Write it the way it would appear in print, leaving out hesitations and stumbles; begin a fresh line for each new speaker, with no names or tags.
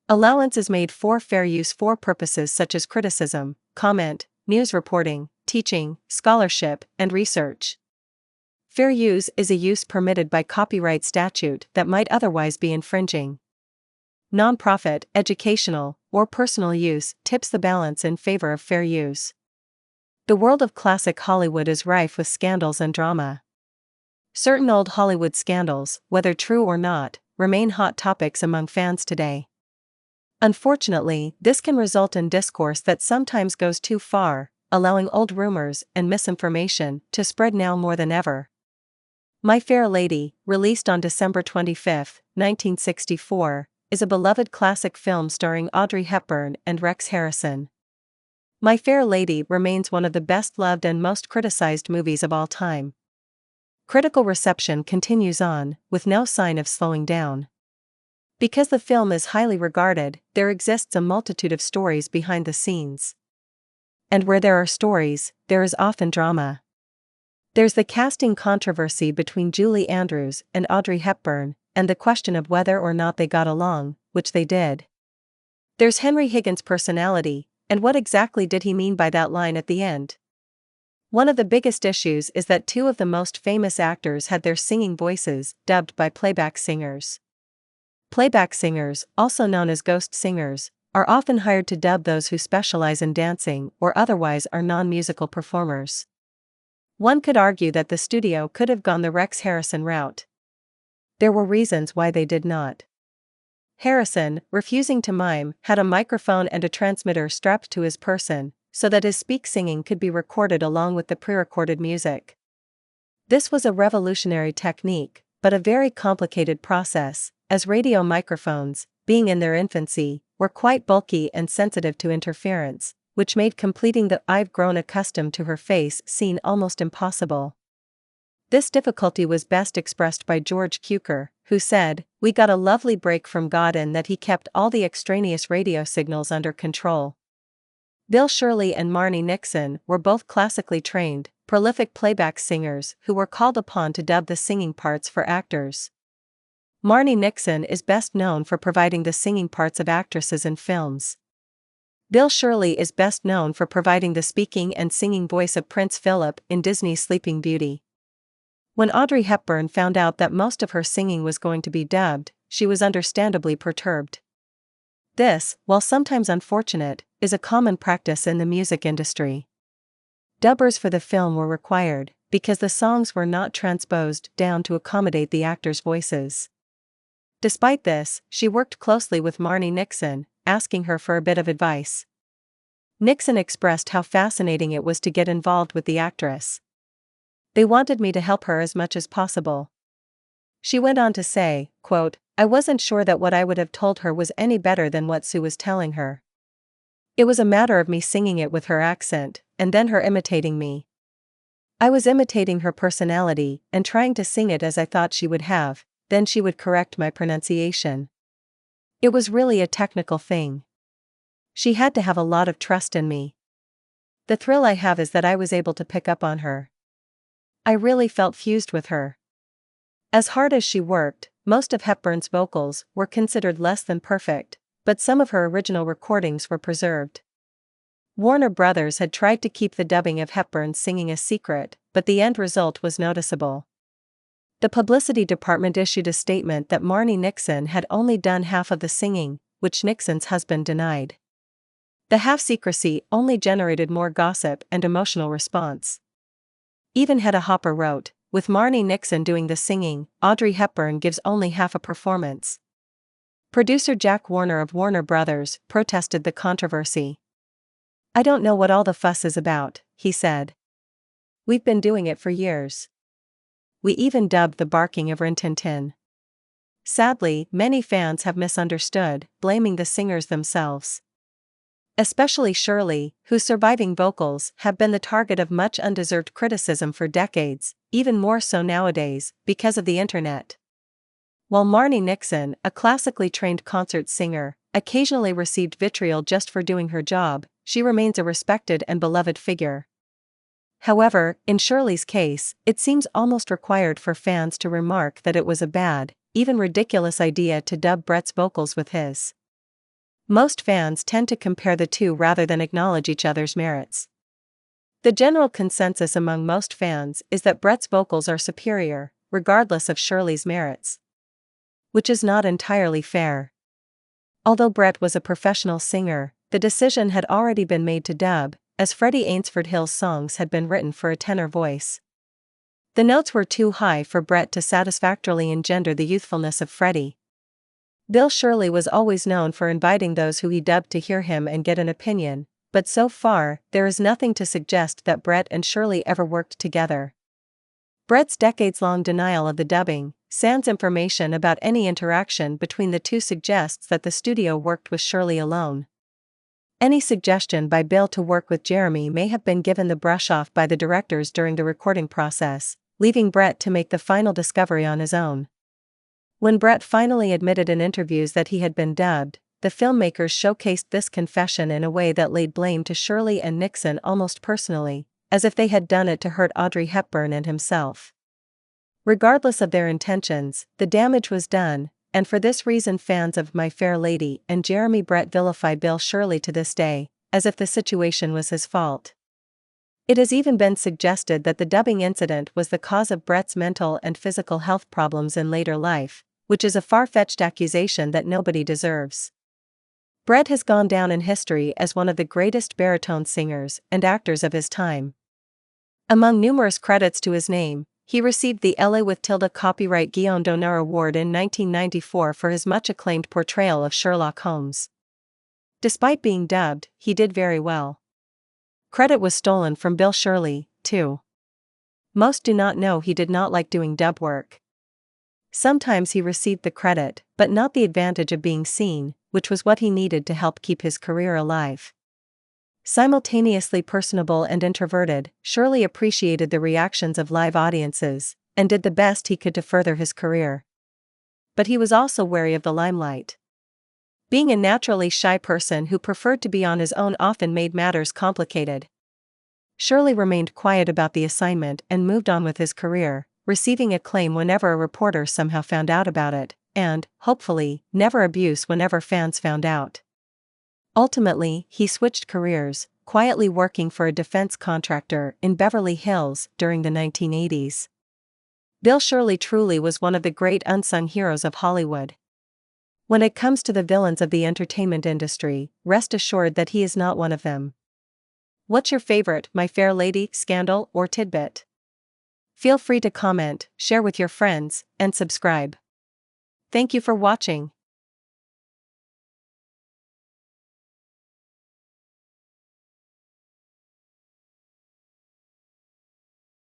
Allowance is made for fair use for purposes such as criticism, comment, news reporting, teaching, scholarship, and research. Fair use is a use permitted by copyright statute that might otherwise be infringing. Nonprofit, educational, or personal use tips the balance in favor of fair use. The world of classic Hollywood is rife with scandals and drama. Certain old Hollywood scandals, whether true or not, remain hot topics among fans today. Unfortunately, this can result in discourse that sometimes goes too far, allowing old rumors and misinformation to spread now more than ever. My Fair Lady, released on December 25, 1964, is a beloved classic film starring Audrey Hepburn and Rex Harrison. My Fair Lady remains one of the best-loved and most criticized movies of all time. Critical reception continues on, with no sign of slowing down. Because the film is highly regarded, there exists a multitude of stories behind the scenes. And where there are stories, there is often drama. There's the casting controversy between Julie Andrews and Audrey Hepburn, and the question of whether or not they got along, which they did. There's Henry Higgins' personality, and what exactly did he mean by that line at the end? One of the biggest issues is that two of the most famous actors had their singing voices dubbed by playback singers. Playback singers, also known as ghost singers, are often hired to dub those who specialize in dancing or otherwise are non-musical performers. One could argue that the studio could have gone the Rex Harrison route. There were reasons why they did not. Harrison, refusing to mime, had a microphone and a transmitter strapped to his person, so that his singing could be recorded along with the pre-recorded music. This was a revolutionary technique, but a very complicated process, as radio microphones, being in their infancy, were quite bulky and sensitive to interference, which made completing the "I've grown accustomed to her face" scene almost impossible. This difficulty was best expressed by George Cukor, who said, "We got a lovely break from God in that he kept all the extraneous radio signals under control." Bill Shirley and Marni Nixon were both classically trained, prolific playback singers who were called upon to dub the singing parts for actors. Marni Nixon is best known for providing the singing parts of actresses in films. Bill Shirley is best known for providing the speaking and singing voice of Prince Philip in Disney's Sleeping Beauty. When Audrey Hepburn found out that most of her singing was going to be dubbed, she was understandably perturbed. This, while sometimes unfortunate, is a common practice in the music industry. Dubbers for the film were required, because the songs were not transposed down to accommodate the actors' voices. Despite this, she worked closely with Marni Nixon, asking her for a bit of advice. Nixon expressed how fascinating it was to get involved with the actress. "They wanted me to help her as much as possible." She went on to say, quote, "I wasn't sure that what I would have told her was any better than what Sue was telling her. It was a matter of me singing it with her accent, and then her imitating me. I was imitating her personality and trying to sing it as I thought she would have, then she would correct my pronunciation. It was really a technical thing. She had to have a lot of trust in me. The thrill I have is that I was able to pick up on her. I really felt fused with her." As hard as she worked, most of Hepburn's vocals were considered less than perfect, but some of her original recordings were preserved. Warner Brothers had tried to keep the dubbing of Hepburn's singing a secret, but the end result was noticeable. The publicity department issued a statement that Marni Nixon had only done half of the singing, which Nixon's husband denied. The half-secrecy only generated more gossip and emotional response. Even Hedda Hopper wrote, "With Marni Nixon doing the singing, Audrey Hepburn gives only half a performance." Producer Jack Warner of Warner Brothers protested the controversy. "I don't know what all the fuss is about," he said. "We've been doing it for years. We even dubbed the barking of Rin Tin Tin." Sadly, many fans have misunderstood, blaming the singers themselves. Especially Shirley, whose surviving vocals have been the target of much undeserved criticism for decades, even more so nowadays, because of the internet. While Marni Nixon, a classically trained concert singer, occasionally received vitriol just for doing her job, she remains a respected and beloved figure. However, in Shirley's case, it seems almost required for fans to remark that it was a bad, even ridiculous idea to dub Brett's vocals with his. Most fans tend to compare the two rather than acknowledge each other's merits. The general consensus among most fans is that Brett's vocals are superior, regardless of Shirley's merits. Which is not entirely fair. Although Brett was a professional singer, the decision had already been made to dub, as Freddie Ainsford Hill's songs had been written for a tenor voice. The notes were too high for Brett to satisfactorily engender the youthfulness of Freddie. Bill Shirley was always known for inviting those who he dubbed to hear him and get an opinion, but so far, there is nothing to suggest that Brett and Shirley ever worked together. Brett's decades-long denial of the dubbing, sans information about any interaction between the two, suggests that the studio worked with Shirley alone. Any suggestion by Bill to work with Jeremy may have been given the brush off by the directors during the recording process, leaving Brett to make the final discovery on his own. When Brett finally admitted in interviews that he had been dubbed, the filmmakers showcased this confession in a way that laid blame to Shirley and Nixon almost personally, as if they had done it to hurt Audrey Hepburn and himself. Regardless of their intentions, the damage was done, and for this reason fans of My Fair Lady and Jeremy Brett vilify Bill Shirley to this day, as if the situation was his fault. It has even been suggested that the dubbing incident was the cause of Brett's mental and physical health problems in later life, which is a far-fetched accusation that nobody deserves. Brett has gone down in history as one of the greatest baritone singers and actors of his time. Among numerous credits to his name, he received the LA with tilde copyright Guillaume d'Honneur Award in 1994 for his much-acclaimed portrayal of Sherlock Holmes. Despite being dubbed, he did very well. Credit was stolen from Bill Shirley, too. Most do not know he did not like doing dub work. Sometimes he received the credit, but not the advantage of being seen, which was what he needed to help keep his career alive. Simultaneously personable and introverted, Shirley appreciated the reactions of live audiences, and did the best he could to further his career. But he was also wary of the limelight. Being a naturally shy person who preferred to be on his own often made matters complicated. Shirley remained quiet about the assignment and moved on with his career, receiving acclaim whenever a reporter somehow found out about it, and, hopefully, never abuse whenever fans found out. Ultimately, he switched careers, quietly working for a defense contractor in Beverly Hills during the 1980s. Bill Shirley truly was one of the great unsung heroes of Hollywood. When it comes to the villains of the entertainment industry, rest assured that he is not one of them. What's your favorite My Fair Lady scandal or tidbit? Feel free to comment, share with your friends, and subscribe. Thank you for watching.